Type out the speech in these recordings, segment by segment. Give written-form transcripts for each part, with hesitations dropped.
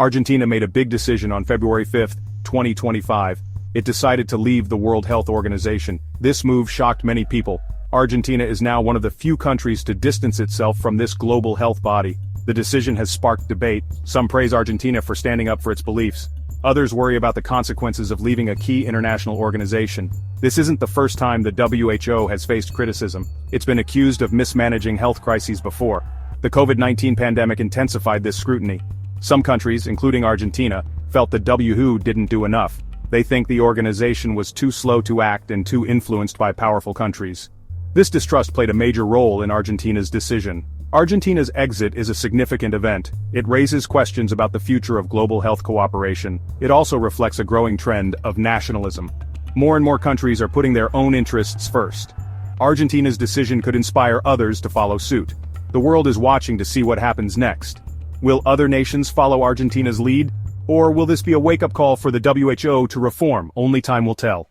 Argentina made a big decision on February 5, 2025. It decided to leave the World Health Organization. This move shocked many people. Argentina is now one of the few countries to distance itself from this global health body. The decision has sparked debate. Some praise Argentina for standing up for its beliefs. Others worry about the consequences of leaving a key international organization. This isn't the first time the WHO has faced criticism. It's been accused of mismanaging health crises before. The COVID-19 pandemic intensified this scrutiny. Some countries, including Argentina, felt the WHO didn't do enough. They think the organization was too slow to act and too influenced by powerful countries. This distrust played a major role in Argentina's decision. Argentina's exit is a significant event. It raises questions about the future of global health cooperation. It also reflects a growing trend of nationalism. More and more countries are putting their own interests first. Argentina's decision could inspire others to follow suit. The world is watching to see what happens next. Will other nations follow Argentina's lead? Or will this be a wake-up call for the WHO to reform? Only time will tell.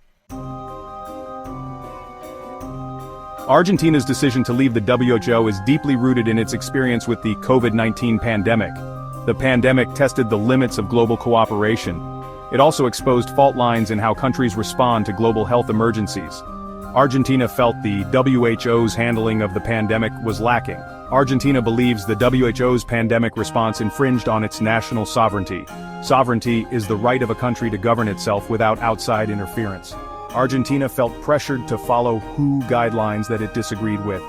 Argentina's decision to leave the WHO is deeply rooted in its experience with the COVID-19 pandemic. The pandemic tested the limits of global cooperation. It also exposed fault lines in how countries respond to global health emergencies. Argentina felt the WHO's handling of the pandemic was lacking. Argentina believes the WHO's pandemic response infringed on its national sovereignty. Sovereignty is the right of a country to govern itself without outside interference. Argentina felt pressured to follow WHO guidelines that it disagreed with.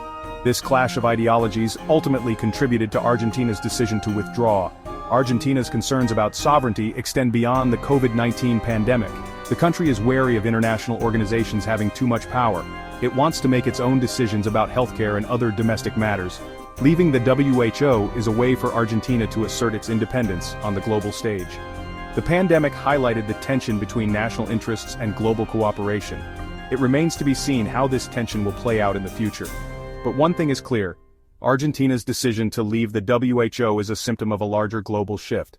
This clash of ideologies ultimately contributed to Argentina's decision to withdraw. Argentina's concerns about sovereignty extend beyond the COVID-19 pandemic. The country is wary of international organizations having too much power. It wants to make its own decisions about healthcare and other domestic matters. Leaving the WHO is a way for Argentina to assert its independence on the global stage. The pandemic highlighted the tension between national interests and global cooperation. It remains to be seen how this tension will play out in the future. But one thing is clear: Argentina's decision to leave the WHO is a symptom of a larger global shift.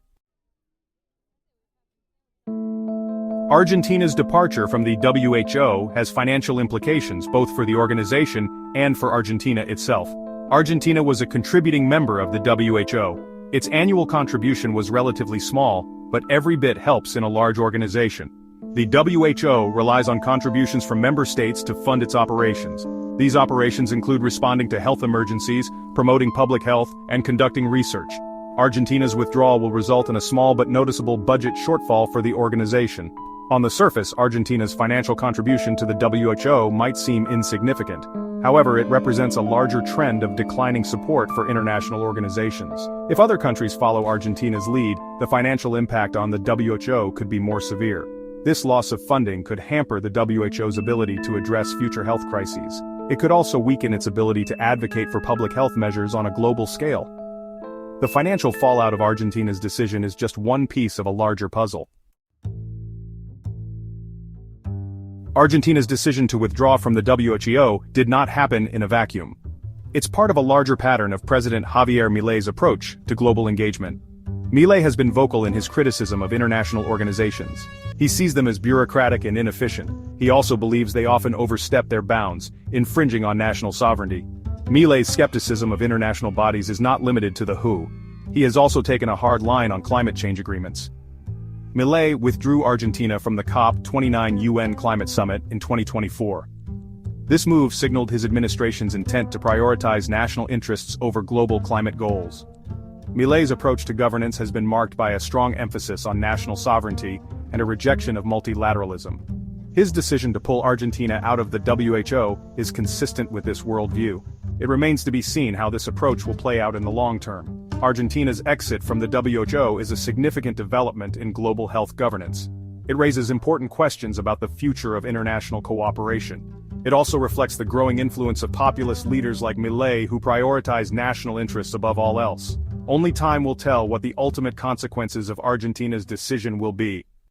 Argentina's departure from the WHO has financial implications both for the organization and for Argentina itself. Argentina was a contributing member of the WHO. Its annual contribution was relatively small, but every bit helps in a large organization. The WHO relies on contributions from member states to fund its operations. These operations include responding to health emergencies, promoting public health, and conducting research. Argentina's withdrawal will result in a small but noticeable budget shortfall for the organization. On the surface, Argentina's financial contribution to the WHO might seem insignificant. However, it represents a larger trend of declining support for international organizations. If other countries follow Argentina's lead, the financial impact on the WHO could be more severe. This loss of funding could hamper the WHO's ability to address future health crises. It could also weaken its ability to advocate for public health measures on a global scale. The financial fallout of Argentina's decision is just one piece of a larger puzzle. Argentina's decision to withdraw from the WHO did not happen in a vacuum. It's part of a larger pattern of President Javier Milei's approach to global engagement. Milei has been vocal in his criticism of international organizations. He sees them as bureaucratic and inefficient. He also believes they often overstep their bounds, infringing on national sovereignty. Milei's skepticism of international bodies is not limited to the WHO. He has also taken a hard line on climate change agreements. Milei withdrew Argentina from the COP29 UN Climate Summit in 2024. This move signaled his administration's intent to prioritize national interests over global climate goals. Milei's approach to governance has been marked by a strong emphasis on national sovereignty and a rejection of multilateralism. His decision to pull Argentina out of the WHO is consistent with this worldview. It remains to be seen how this approach will play out in the long term. Argentina's exit from the WHO is a significant development in global health governance. It raises important questions about the future of international cooperation. It also reflects the growing influence of populist leaders like Milei who prioritize national interests above all else. Only time will tell what the ultimate consequences of Argentina's decision will be.